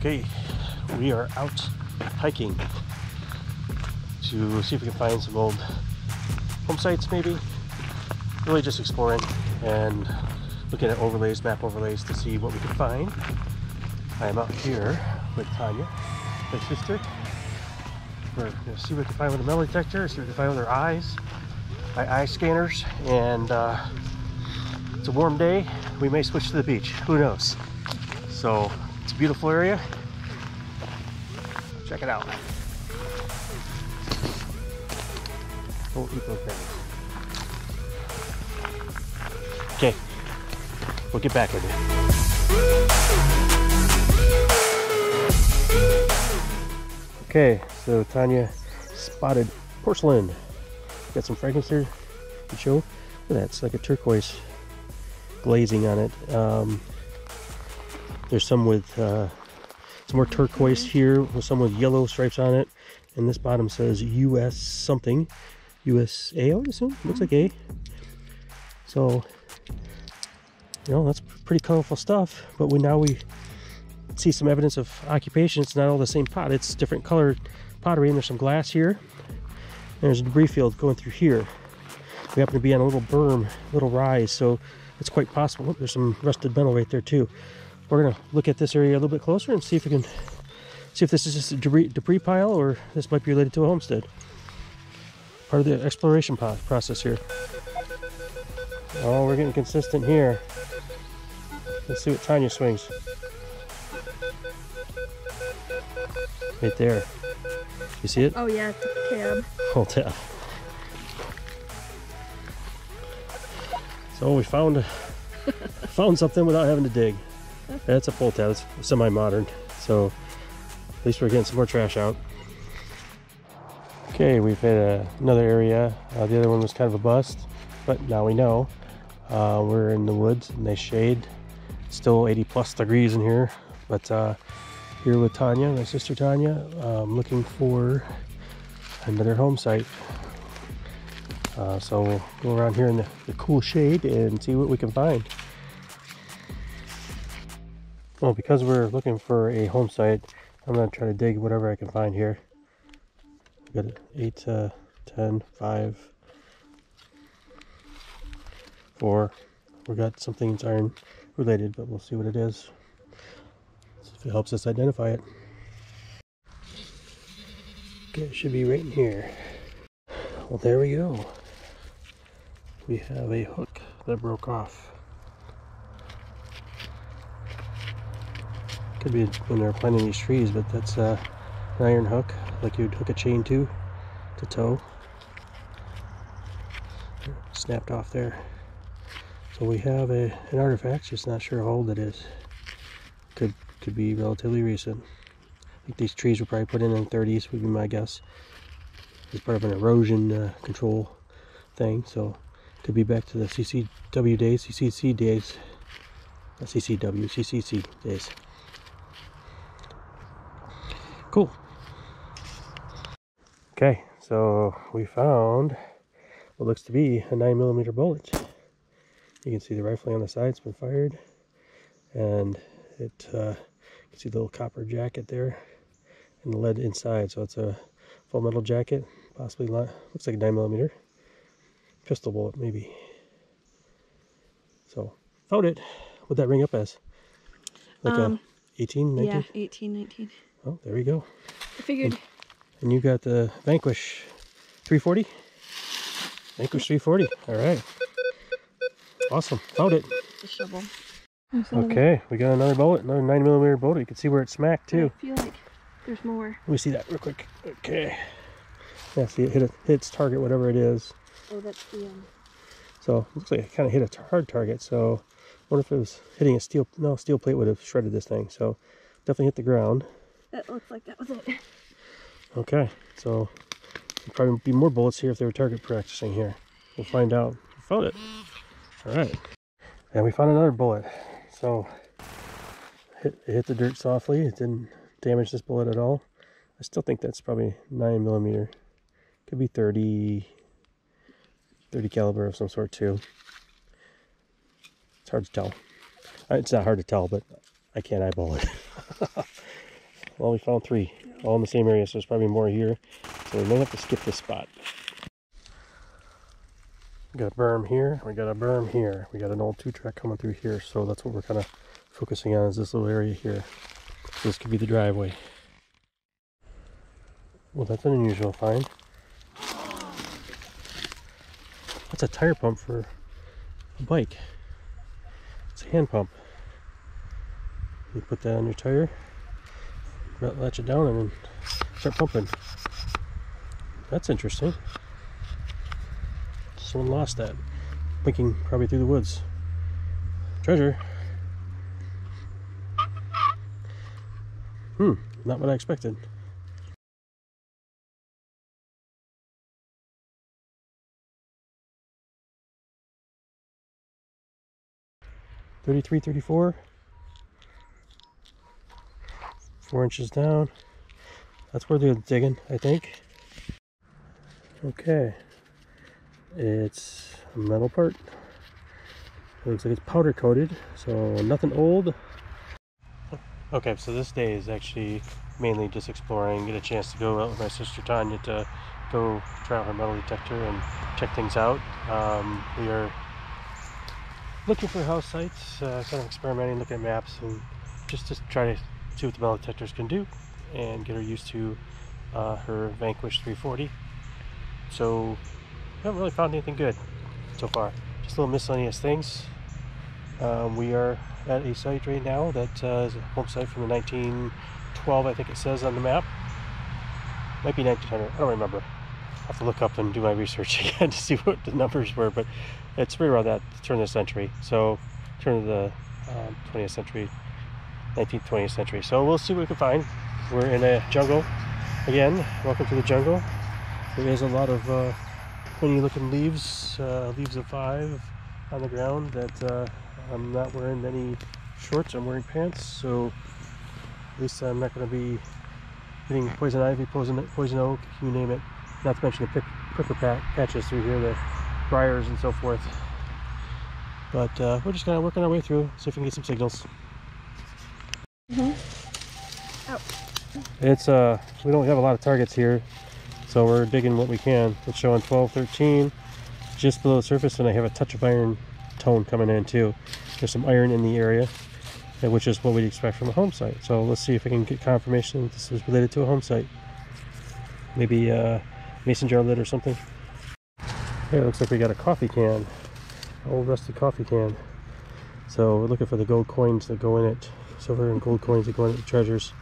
Okay, we are out hiking to see if we can find some old home sites, maybe. Really just exploring and looking at overlays, map overlays, to see what we can find. I am out here with Tonya, my sister. We're going to see what we can find with a metal detector, see what we can find with our eyes, my eye scanners, and it's a warm day. We may switch to the beach, who knows? So it's a beautiful area. Check it out. Don't eat those berries. Okay, we'll get back with you. Okay, so Tonya spotted porcelain. Got some fragments there to show. Look at that, it's like a turquoise glazing on it. There's some with some more turquoise here, with some with yellow stripes on it, and this bottom says US something, USA, I would assume. Looks like A. So, you know, that's pretty colorful stuff. But now we see some evidence of occupation. It's not all the same pot. It's different colored pottery, and there's some glass here. And there's a debris field going through here. We happen to be on a little berm, little rise, so it's quite possible. Look, there's some rusted metal right there too. We're gonna look at this area a little bit closer and see if we can see if this is just a debris pile, or this might be related to a homestead. Part of the exploration process here. Oh, we're getting consistent here. Let's see what Tonya swings. Right there. You see it? Oh yeah, it's a tab. Oh, tab. So we found something without having to dig. That's a pull tab. It's semi-modern. So at least we're getting some more trash out. Okay, we've hit another area. The other one was kind of a bust, but now we know. We're in the woods, nice shade. Still 80+ degrees in here, but here with Tonya, my sister Tonya, looking for another home site. So we'll go around here in the cool shade and see what we can find. Well, because we're looking for a home site, I'm going to try to dig whatever I can find here. We've got 8, 10, 5, 4. We got something that's iron related, but we'll see what it is. See if it helps us identify it. Okay, it should be right in here. Well, there we go. We have a hook that broke off. Could be when they're planting these trees, but that's an iron hook, like you'd hook a chain to tow. Snapped off there. So we have an artifact, just not sure how old it is. Could be relatively recent. I think these trees were probably put in the 30s, would be my guess. It's part of an erosion control thing, so could be back to the CCW days, CCC days, not CCW, CCC days. Cool. Okay, so we found what looks to be a 9mm bullet. You can see the rifling on the side, it's been fired, and it you can see the little copper jacket there and the lead inside. So it's a full metal jacket, possibly looks like a 9mm pistol bullet, maybe. So found it. What'd that ring up as? Like a 18, 19? Yeah, 18, 19. Oh, there we go. I figured. And you got the Vanquish 340? Vanquish 340. All right. Awesome. Found it. The shovel. Okay, we got another bullet, another 9mm bullet. You can see where it smacked too. I feel like there's more. Let me see that real quick. Okay. Yeah, see it hit its target, whatever it is. Oh, that's the So looks like it kind of hit a hard target. So I wonder if it was hitting a steel plate would have shredded this thing. So definitely hit the ground. That looks like that was it. Okay, so there'll probably be more bullets here if they were target practicing here. We'll find out. We found it. All right. And we found another bullet. So it hit the dirt softly. It didn't damage this bullet at all. I still think that's probably 9mm. Could be 30 caliber of some sort too. It's hard to tell. It's not hard to tell, but I can't eyeball it. Well, we found 3, all in the same area, so there's probably more here. So we may have to skip this spot. We got a berm here, we got a berm here. We got an old 2-track coming through here, so that's what we're kind of focusing on, is this little area here. So this could be the driveway. Well, that's an unusual find. That's a tire pump for a bike. It's a hand pump. You put that on your tire, latch it down, and then start pumping. That's interesting. Someone lost that. Biking probably through the woods. Treasure. Not what I expected. $33, $34. 4 inches down. That's where they're digging, I think. Okay. It's a metal part. It looks like it's powder coated, so nothing old. Okay, so this day is actually mainly just exploring. Get a chance to go out with my sister Tonya to go try out her metal detector and check things out. We are looking for house sites, kind of experimenting, looking at maps, and just to try to see what the metal detectors can do and get her used to her Vanquish 340. So we haven't really found anything good so far, just little miscellaneous things. We are at a site right now that is a home site from the 1912, I think it says on the map. Might be 1900, I don't remember. I'll have to look up and do my research again to see what the numbers were, but it's right around that turn of the century. So turn of the 20th century, 19th, 20th century. So we'll see what we can find. We're in a jungle again. Welcome to the jungle. There is a lot of funny looking leaves, leaves of 5 on the ground that I'm not wearing any shorts. I'm wearing pants, so at least I'm not going to be getting poison ivy, poison oak, you name it. Not to mention the prickle patches through here, the briars and so forth. But we're just kind of working our way through, see if we can get some signals. It's we don't have a lot of targets here, so we're digging what we can. It's showing 12, 13, just below the surface, and I have a touch of iron tone coming in too. There's some iron in the area, which is what we'd expect from a home site. So let's see if we can get confirmation that this is related to a home site. Maybe mason jar lid or something. Hey, it looks like we got a coffee can, an old rusty coffee can. So we're looking for the gold coins that go in it, silver and gold coins that go in the treasures.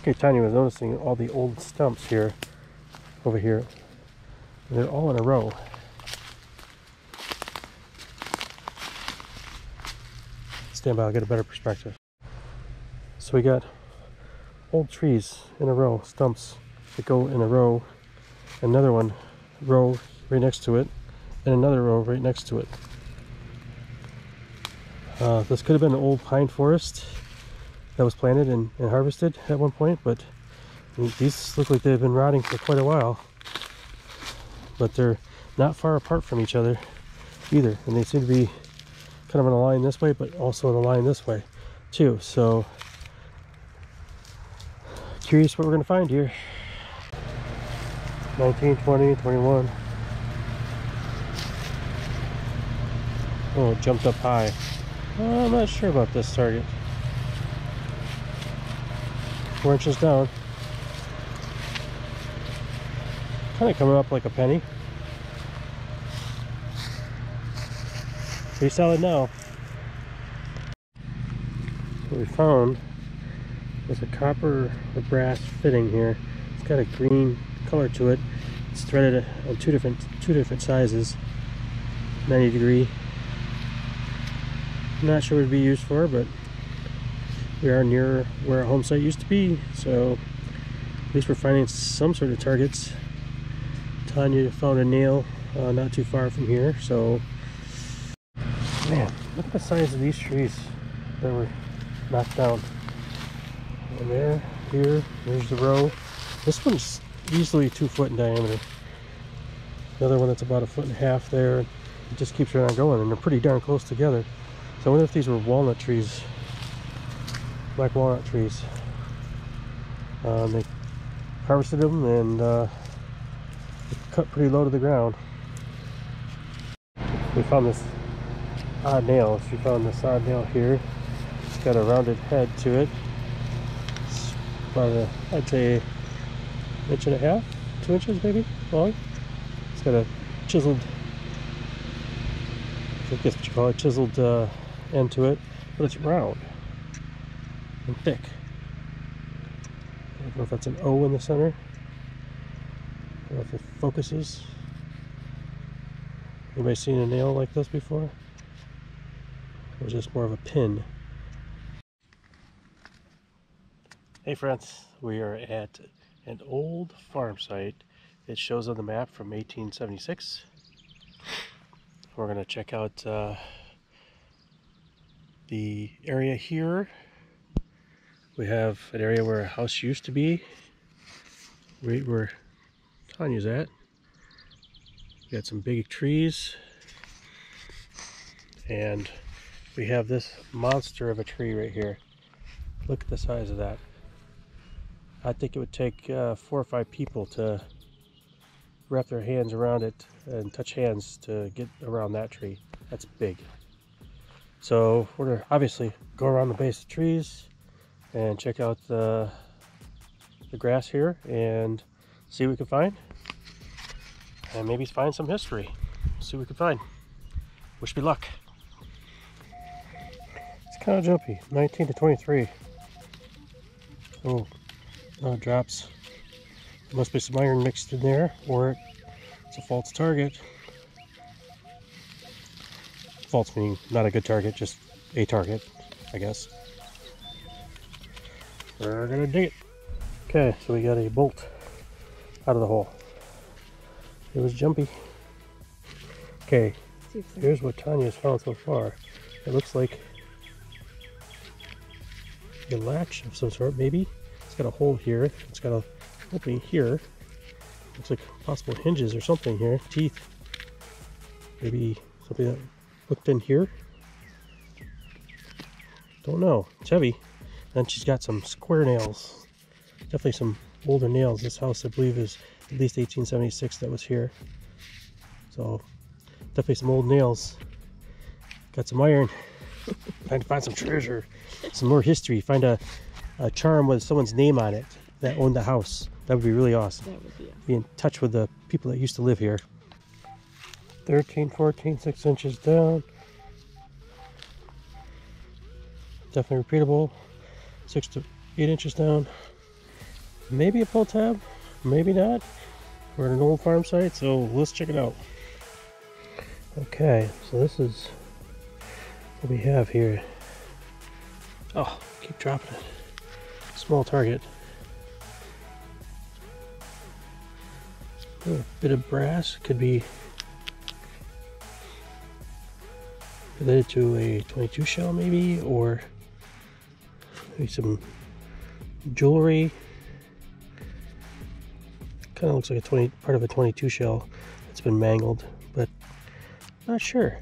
Okay, Tonya was noticing all the old stumps here, over here. And they're all in a row. Stand by, I'll get a better perspective. So we got old trees in a row, stumps that go in a row, another one row right next to it, and another row right next to it. This could have been an old pine forest that was planted and harvested at one point, but these look like they've been rotting for quite a while. But they're not far apart from each other either, and they seem to be kind of in a line this way, but also in a line this way too. So curious what we're going to find here. 19, 20, 21. Oh, it jumped up high. I'm not sure about this target. 4 inches down. Kind of coming up like a penny. Pretty solid now. What we found was a copper or brass fitting here. It's got a green color to it. It's threaded on two different sizes. 90 degree. I'm not sure what it'd be used for, but we are near where a home site used to be, so at least we're finding some sort of targets. Tonya found a nail not too far from here, so man, look at the size of these trees that were knocked down. And there, here, there's the row. This one's easily 2 foot in diameter. The other one that's about 1.5 feet there. It just keeps right on going, and they're pretty darn close together. So I wonder if these were walnut trees, black walnut trees. They harvested them and they cut pretty low to the ground. We found this odd nail. She found this odd nail here. It's got a rounded head to it. It's about I'd say an inch and a half, 2 inches maybe long. It's got a chiseled, I guess what you call it, chiseled end to it, but it's round and thick. I don't know if that's an O in the center. I don't know if it focuses. Anybody seen a nail like this before? Or just more of a pin? Hey friends, we are at an old farm site. It shows on the map from 1876. We're going to check out the area here. We have an area where a house used to be, right where Tonya's at. We got some big trees, and we have this monster of a tree right here. Look at the size of that. I think it would take 4 or 5 people to wrap their hands around it and touch hands to get around that tree. That's big. So we're gonna obviously go around the base of the trees and check out the grass here and see what we can find, and maybe find some history. See what we can find. Wish me luck. It's kind of jumpy. 19 to 23. Oh, no, it drops. There must be some iron mixed in there, or it's a false target. False meaning not a good target, just a target, I guess. We're gonna dig it. Okay, so we got a bolt out of the hole. It was jumpy. Okay, here's what Tonya's found so far. It looks like a latch of some sort, maybe. It's got a hole here. It's got a opening here. Looks like possible hinges or something here. Teeth. Maybe something that hooked in here. Don't know. It's heavy. Then she's got some square nails. Definitely some older nails. This house, I believe, is at least 1876 that was here. So definitely some old nails. Got some iron. Trying to find some treasure. Some more history. Find a charm with someone's name on it that owned the house. That would be really awesome. That would be awesome. Be in touch with the people that used to live here. 13, 14, 6 inches down. Definitely repeatable. 6 to 8 inches down. Maybe a pull tab, maybe not. We're at an old farm site, so let's check it out. Okay, so this is what we have here. Oh, keep dropping it. Small target. A bit of brass, could be related to a 22 shell maybe, or maybe some jewelry. Kind of looks like part of a 22 shell. It's been mangled, but not sure.